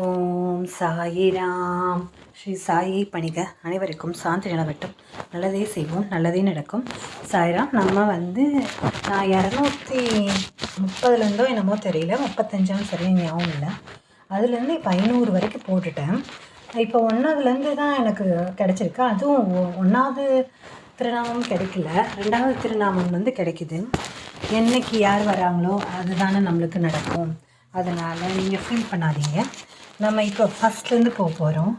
ஓம் சாயிராம். ஸ்ரீ சாயி பணிக அனைவருக்கும் சாந்தி நிலவட்டும். நல்லதே செய்வோம், நல்லதே நடக்கும். சாயிராம். நம்ம நான் 230 என்னமோ தெரியல, 35 சரியாக ஞாபகம் இல்லை. அதுலேருந்து இப்போ 500 வரைக்கும் போட்டுட்டேன். இப்போ 1லேருந்து தான் எனக்கு கிடச்சிருக்கு. அதுவும் 1வது திருநாமம் கிடைக்கல, 2வது திருநாமம் கிடைக்குது. என்னைக்கு யார் வராங்களோ அதுதானே நம்மளுக்கு நடக்கும். அதனால் நீங்கள் ஃபீல் பண்ணாதீங்க. நம்ம இப்போ ஃபஸ்ட்லேருந்து போக போகிறோம்,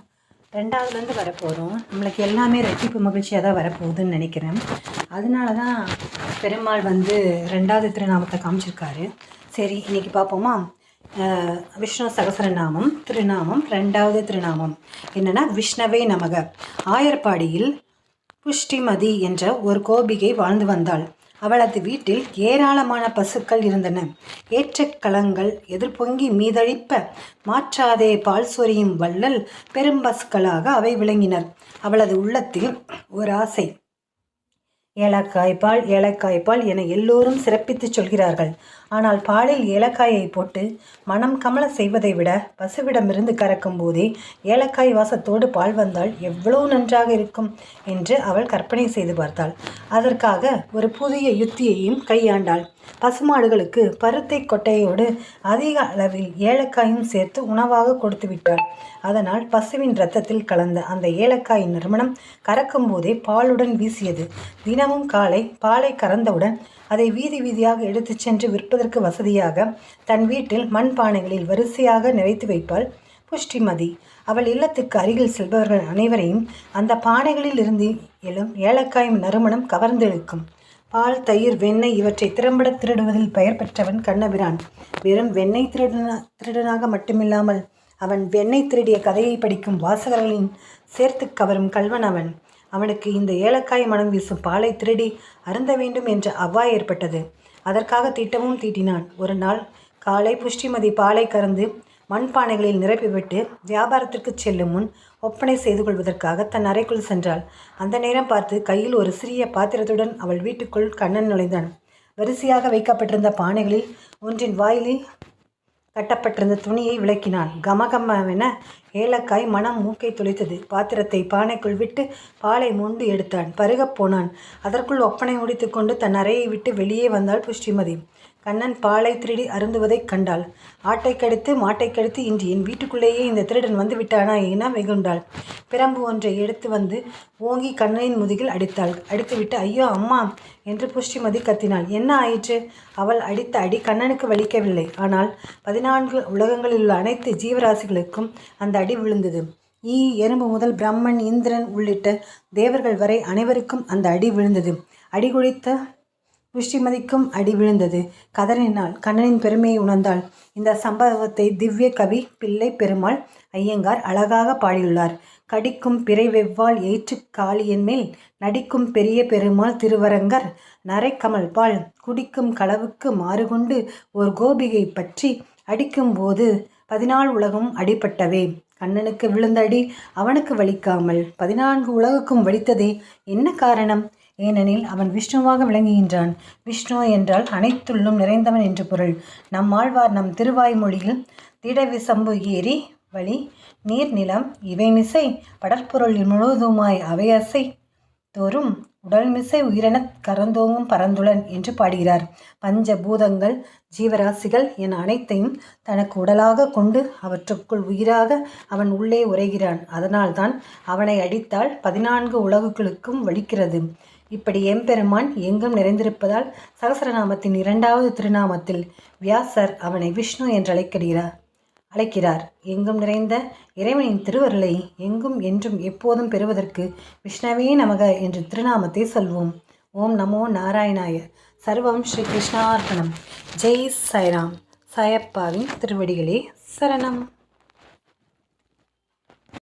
2வதுலேருந்து வரப்போகிறோம். நம்மளுக்கு எல்லாமே ரெட்டிப்பு மகிழ்ச்சியாக தான் வரப்போகுதுன்னு நினைக்கிறேன். அதனால தான் பெருமாள் 2வது திருநாமத்தை காமிச்சிருக்காரு. சரி, இன்றைக்கி பார்ப்போமா? விஷ்ணு சகசரநாமம் திருநாமம் 2வது திருநாமம் என்னென்னா விஷ்ணவே நமக. ஆயர்பாடியில் புஷ்டிமதி என்ற ஒரு கோபிகை வாழ்ந்து வந்தாள். அவளது வீட்டில் ஏராளமான பசுக்கள் இருந்தன. ஏற்றக்களங்கள் எதிர்பொங்கி மீதழிப்ப மாற்றாதே பால் சொரியும் வள்ளல் பெரும்பசுக்களாக அவை விளங்கினர். அவளது உள்ளத்தில் ஒரு ஆசை. ஏலக்காய்பால் ஏலக்காய்பால் என எல்லோரும் சிறப்பித்து சொல்கிறார்கள். ஆனால் பாலில் ஏலக்காயை போட்டு மனம் கமல செய்வதை விட பசுவிடமிருந்து கறக்கும் போதே ஏலக்காய் வாசத்தோடு பால் வந்தால் எவ்வளவு நன்றாக இருக்கும் என்று அவள் கற்பனை செய்து பார்த்தாள். அதற்காக ஒரு புதிய யுத்தியையும் கையாண்டாள். பசுமாடுகளுக்கு பருத்தை கொட்டையோடு அதிக அளவில் ஏலக்காயும் சேர்த்து உணவாக கொடுத்து விட்டாள். அதனால் பசுவின் இரத்தத்தில் கலந்த அந்த ஏலக்காயின் நறுமணம் கறக்கும் போதே பாலுடன் வீசியது. தினமும் காலை பாலை கறந்தவுடன் அதை வீதி வீதியாக எடுத்துச் சென்று விற்பதற்கு வசதியாக தன் வீட்டில் மண்பானைகளில் வரிசையாக நிறைத்து வைப்பாள் புஷ்டிமதி. அவள் இல்லத்துக்கு அருகில் செல்பவர்கள் அனைவரையும் அந்த பானைகளில் இருந்து எழும் ஏலக்காயும் நறுமணம் கவர்ந்தெழுக்கும். பால், தயிர், வெண்ணெய் இவற்றை திறம்பட திருடுவதில் பெயர் பெற்றவன் கண்ணபிரான். வெறும் வெண்ணெய் திருடனாக மட்டுமில்லாமல் அவன் வெண்ணெய் திருடிய கதையை படிக்கும் வாசகர்களின் சேர்த்து கவரும் கல்வன் அவன். அவனுக்கு இந்த ஏலக்காய் மனம் வீசும் பாலை திருடி அருந்த வேண்டும் என்ற அவ்வா ஏற்பட்டது. அதற்காக திட்டமும் தீட்டினான். ஒரு நாள் காலை புஷ்டிமதி பாலை கறந்து மண்பானைகளில் நிரப்பிவிட்டு வியாபாரத்திற்கு செல்லும் முன் ஒப்பனை செய்து கொள்வதற்காக தன் அறைக்குள் சென்றாள். அந்த நேரம் பார்த்து கையில் ஒரு சிறிய பாத்திரத்துடன் அவள் வீட்டுக்குள் கண்ணன் நுழைந்தான். வரிசையாக வைக்கப்பட்டிருந்த பானைகளில் ஒன்றின் வாயிலில் கட்டப்பட்டிருந்த துணியை விளக்கினான். கமகமென ஏலக்காய் மனம் மூக்கை துளைத்தது. பாத்திரத்தை பானைக்குள் விட்டு பாலை மொண்டு எடுத்தான். பருகப் போனான். அதற்குள் ஒப்பனை முடித்து கொண்டு தன் அறையை விட்டு வெளியே வந்தாள் புஷ்டிமதி. கண்ணன் பாலை திருடி அருந்துவதைக் கண்டாள். ஆட்டை கடித்து மாட்டை கடித்து இன்று என் வீட்டுக்குள்ளேயே இந்த திருடன் வந்து விட்டானா என வெகுண்டாள். பிரம்பு ஒன்றை எடுத்து ஓங்கி கண்ணனின் முதுகில் அடித்தாள். அடித்துவிட்டு ஐயோ அம்மா என்று புஷ்டிமதி கத்தினாள். என்ன ஆயிற்று? அவள் அடித்த அடி கண்ணனுக்கு வலிக்கவில்லை. ஆனால் 14 உலகங்களில் உள்ள அனைத்து ஜீவராசிகளுக்கும் அந்த அடி விழுந்தது. ஈ எறும்பு முதல் பிரம்மன், இந்திரன் உள்ளிட்ட தேவர்கள் வரை அனைவருக்கும் அந்த அடி விழுந்தது. அடி குடித்த புஷ்டிமதிக்கும் அடி விழுந்தது. கதறினாள். கண்ணனின் பெருமையை உணர்ந்தாள். இந்த சம்பவத்தை திவ்ய கவி பிள்ளை பெருமாள் ஐயங்கார் அழகாக பாடியுள்ளார். கடிக்கும் பிறை வெவ்வால் ஏற்று காளியன் மேல் நடிக்கும் பெரிய பெருமாள் திருவரங்கர் நரைக்கமல் பால் குடிக்கும் களவுக்கு மாறுகொண்டு ஒரு கோபிகை பற்றி அடிக்கும் போது 14 உலகம் அடிபட்டவே. கண்ணனுக்கு விழுந்த அடி அவனுக்கு வலிக்காமல் 14 உலகுக்கும் வலித்ததே. என்ன காரணம்? ஏனெனில் அவன் விஷ்ணுவாக விளங்குகின்றான். விஷ்ணு என்றால் அனைத்துள்ளும் நிறைந்தவன் என்று பொருள். நம்மாழ்வார் நம் திருவாய்மொழியில் திடவிசம்பு ஏரி வழி நீர் நிலம் இவைமிசை படற்பொருள் முழுவதுமாய் அவையசை தோறும் உடல்மிசை உயிரெனக் கரந்தோங்கும் பரந்துளன் என்று பாடுகிறார். பஞ்சபூதங்கள் ஜீவராசிகள் என அனைத்தையும் தனக்கு உடலாக கொண்டு அவற்றுக்குள் உயிராக அவன் உள்ளே உரைகிறான். அதனால்தான் அவனை அடித்தால் 14 உலகுகளுக்கும் வலிக்கிறது. இப்படி எம்பெருமான் எங்கும் நிறைந்திருப்பதால் சகசரநாமத்தின் 2வது திருநாமத்தில் வியாசர் அவனை விஷ்ணு என்று அழைக்கிறார். எங்கும் நிறைந்த இறைவனின் திருவருளை எங்கும் என்றும் எப்போதும் பெறுவதற்கு விஷ்ணவே நமக என்று திருநாமத்தை சொல்வோம். ஓம் நமோ நாராயணாய. சர்வம் ஸ்ரீ கிருஷ்ணார்ப்பணம். ஜெய் சாய்ராம். சாயப்பாவின் திருவடிகளே சரணம்.